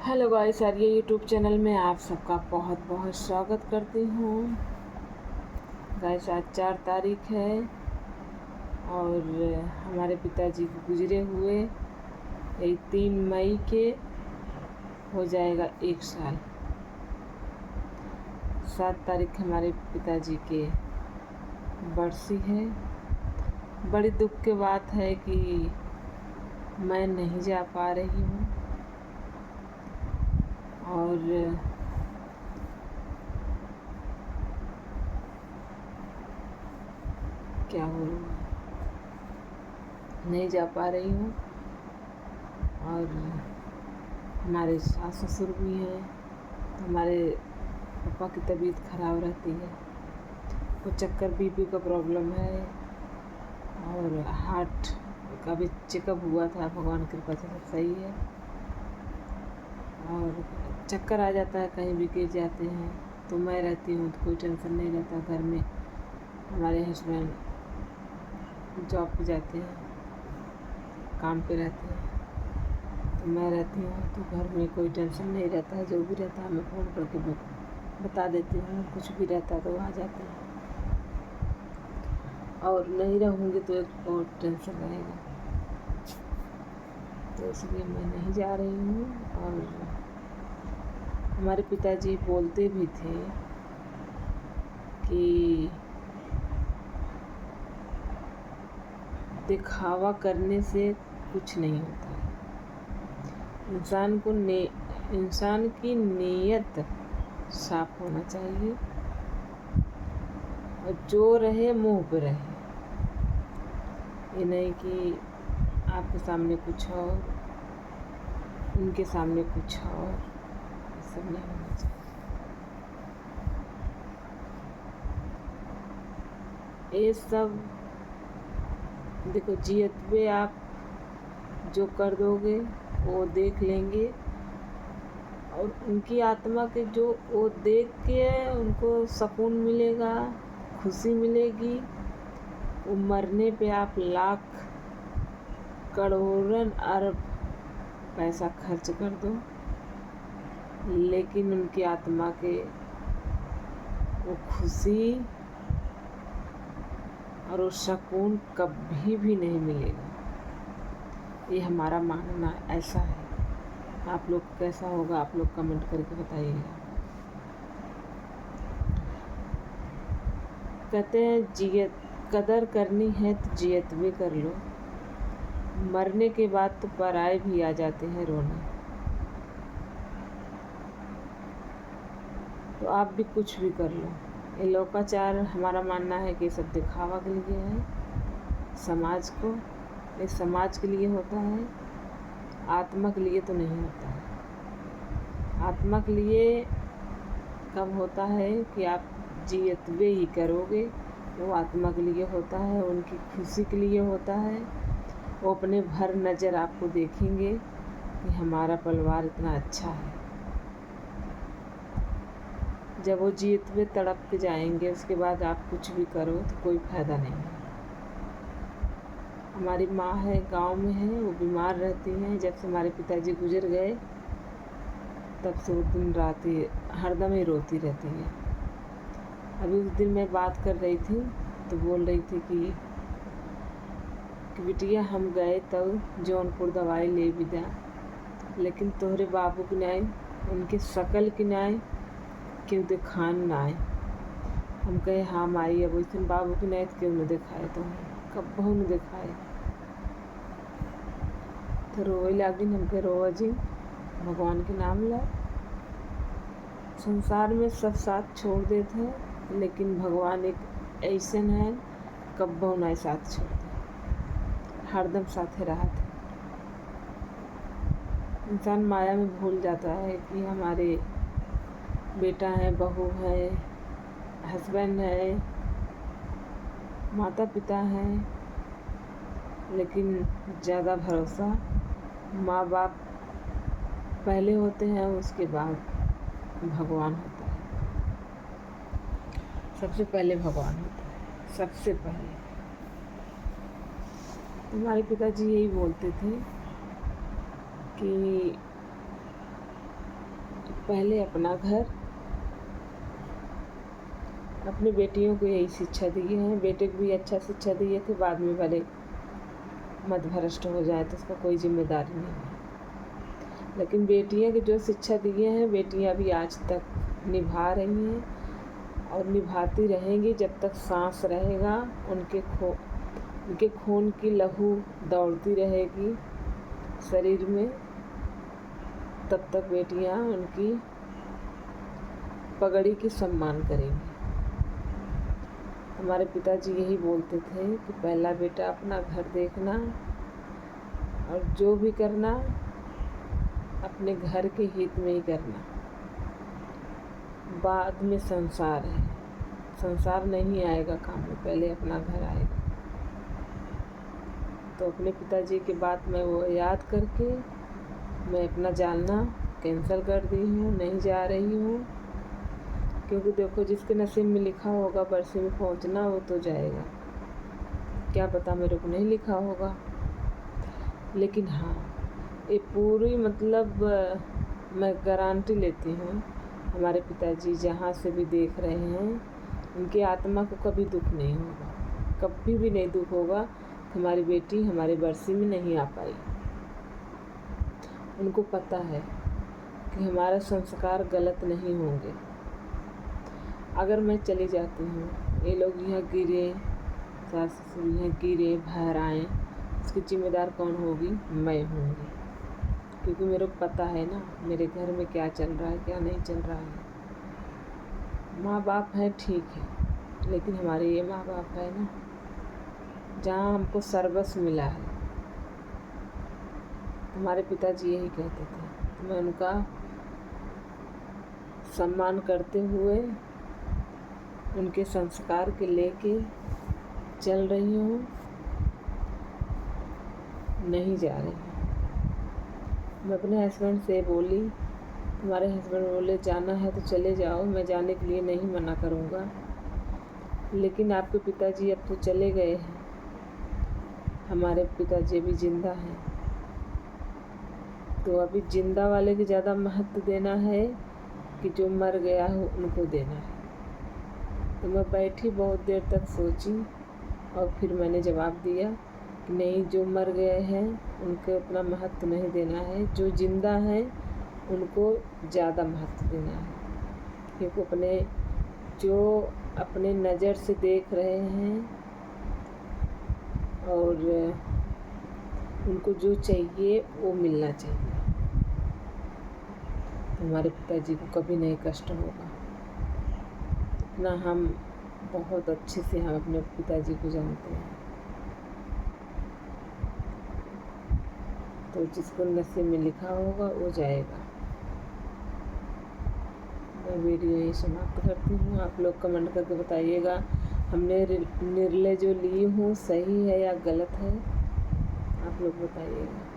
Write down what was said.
Hello guys, आर्य YouTube channel में आप सबका बहुत बहुत स्वागत करती हूँ। गाइस, आज 4 तारीख है और हमारे पिताजी को गुजरे हुए यही 3 मई के हो जाएगा 1 साल। 7 तारीख हमारे पिताजी के बरसी है। बड़ी दुख की बात है कि मैं नहीं जा पा रही हूँ और क्या बोलूँ, नहीं जा पा रही हूँ। और हमारे सास ससुर भी हैं, तो हमारे पापा की तबीयत खराब रहती है। वो चक्कर बीपी का प्रॉब्लम है और हार्ट का भी चेकअप हुआ था, भगवान की कृपा से सब सही है। और चक्कर आ जाता है, कहीं भी गिर जाते हैं। तो मैं रहती हूँ तो कोई टेंशन नहीं रहता। घर में हमारे हस्बैंड जॉब पे जाते हैं, काम पे रहते हैं, तो मैं रहती हूँ तो घर में कोई टेंशन नहीं रहता है। जो भी रहता है मैं फ़ोन करके बता देती हूँ। कुछ भी रहता है तो आ जाते हैं, और नहीं रहूँगी तो एक और टेंशन रहेगा। तो इसलिए मैं नहीं जा रही हूँ। और हमारे पिताजी बोलते भी थे कि दिखावा करने से कुछ नहीं होता है। इंसान की नीयत साफ होना चाहिए और जो रहे मुंह पे रहे। ये नहीं कि आपके सामने कुछ और, उनके सामने कुछ और, ये सब नहीं होना चाहिए। ये सब देखो, जियत आप जो कर दोगे वो देख लेंगे, और उनकी आत्मा के जो वो देख के उनको सुकून मिलेगा, खुशी मिलेगी। वो मरने पे आप लाख करोड़ों अरब पैसा खर्च कर दो, लेकिन उनकी आत्मा के वो खुशी और वो सुकून कभी भी नहीं मिलेगा। ये हमारा मानना ऐसा है। आप लोग कैसा होगा, आप लोग कमेंट करके बताइएगा। कहते हैं जियत कदर करनी है तो जियत भी कर लो। मरने के बाद तो पराए भी आ जाते हैं रोने। तो आप भी कुछ भी कर लो। ये लोकाचार हमारा मानना है कि सब दिखावा के लिए है, समाज को, ये समाज के लिए होता है, आत्मा के लिए तो नहीं होता है। आत्मा के लिए कब होता है कि आप जियतवे ही करोगे। वो आत्मा के लिए होता है, उनकी खुशी के लिए होता है। वो अपने भर नज़र आपको देखेंगे कि हमारा परिवार इतना अच्छा है। जब वो जीतवे तड़प के जाएंगे, उसके बाद आप कुछ भी करो तो कोई फ़ायदा नहीं है। हमारी माँ है, गांव में है, वो बीमार रहती हैं। जब से हमारे पिताजी गुजर गए तब से वो दिन रात ही हरदम ही रोती रहती है। अभी उस दिन मैं बात कर रही थी तो बोल रही थी कि बिटिया हम गए तब जौनपुर दवाई ले भी दा, लेकिन तोहरे बाबू की नाई, उनके शकल की नाई क्यों दिखान ना आए। हम कहे हाँ माई, अब वैसे बाबू की नाई क्यों न दिखाए, तो कब बहु न दिखाए। तो रोए लागिन। हम कहे रोआ जी, भगवान के नाम ला। संसार में सब साथ छोड़ देते हैं, लेकिन भगवान एक ऐसन है कब बहु ना साथ छोड़ दे, हरदम साथे रहा था। इंसान माया में भूल जाता है कि हमारे बेटा है, बहू है, हस्बैंड है, माता पिता हैं, लेकिन ज़्यादा भरोसा माँ बाप पहले होते हैं, उसके बाद भगवान होता है। सबसे पहले भगवान होता है, सबसे पहले। हमारे पिताजी यही बोलते थे कि पहले अपना घर, अपनी बेटियों को यही शिक्षा दी है। बेटे को भी अच्छा शिक्षा दिए थे, बाद में भले मध्यभ्रष्ट हो जाए तो उसका कोई जिम्मेदारी नहीं है, लेकिन बेटियां की जो शिक्षा दिए हैं बेटियां भी आज तक निभा रही हैं और निभाती रहेंगी। जब तक सांस रहेगा उनके खून की लहू दौड़ती रहेगी शरीर में, तब तक बेटियां उनकी पगड़ी की सम्मान करेंगी। हमारे पिताजी यही बोलते थे कि पहला बेटा अपना घर देखना और जो भी करना अपने घर के हित में ही करना, बाद में संसार है, संसार नहीं आएगा काम में, पहले अपना घर आएगा। तो अपने पिताजी की बात मैं वो याद करके मैं अपना जाना कैंसिल कर दी हूँ, नहीं जा रही हूँ। क्योंकि देखो, जिसके नसीब में लिखा होगा बरसी में पहुँचना वो तो जाएगा, क्या पता मेरे को नहीं लिखा होगा। लेकिन हाँ, ये पूरी मतलब मैं गारंटी लेती हूँ, हमारे पिताजी जहाँ से भी देख रहे हैं उनकी आत्मा को कभी दुख नहीं होगा, कभी भी नहीं दुख होगा कि हमारी बेटी हमारे बरसी में नहीं आ पाई। उनको पता है कि हमारे संस्कार गलत नहीं होंगे। अगर मैं चली जाती हूँ, ये लोग यहाँ गिरे, सास ससुर यहाँ गिरे, बाहर आएँ, इसकी जिम्मेदार कौन होगी? मैं होंगी। क्योंकि मेरे को पता है ना मेरे घर में क्या चल रहा है, क्या नहीं चल रहा है। माँ बाप हैं ठीक है, लेकिन हमारे ये माँ बाप है ना जहाँ हमको सर्वस्व मिला है। हमारे पिताजी यही कहते थे, तो मैं उनका सम्मान करते हुए उनके संस्कार के लेके चल रही हूँ, नहीं जा रही हूँ। मैं अपने हस्बैंड से बोली, तुम्हारे हस्बैंड बोले जाना है तो चले जाओ, मैं जाने के लिए नहीं मना करूँगा, लेकिन आपके पिताजी अब तो चले गए हैं, हमारे पिताजी अभी जिंदा हैं, तो अभी जिंदा वाले को ज़्यादा महत्व देना है कि जो मर गया हो उनको देना है। तो मैं बैठी बहुत देर तक सोची और फिर मैंने जवाब दिया कि नहीं, जो मर गए हैं उनको उतना महत्व नहीं देना है, जो जिंदा हैं उनको ज़्यादा महत्व देना है। क्योंकि जो अपने नज़र से देख रहे हैं और उनको जो चाहिए वो मिलना चाहिए। हमारे पिताजी को कभी नहीं कष्ट होगा, इतना हम बहुत अच्छे से हम अपने पिताजी को जानते हैं। तो जिसको नसीब में लिखा होगा वो जाएगा। मैं वीडियो यही समाप्त करती हूँ। आप लोग कमेंट करके बताइएगा हमने निर्णय जो ली हूँ सही है या गलत है, आप लोग बताइएगा।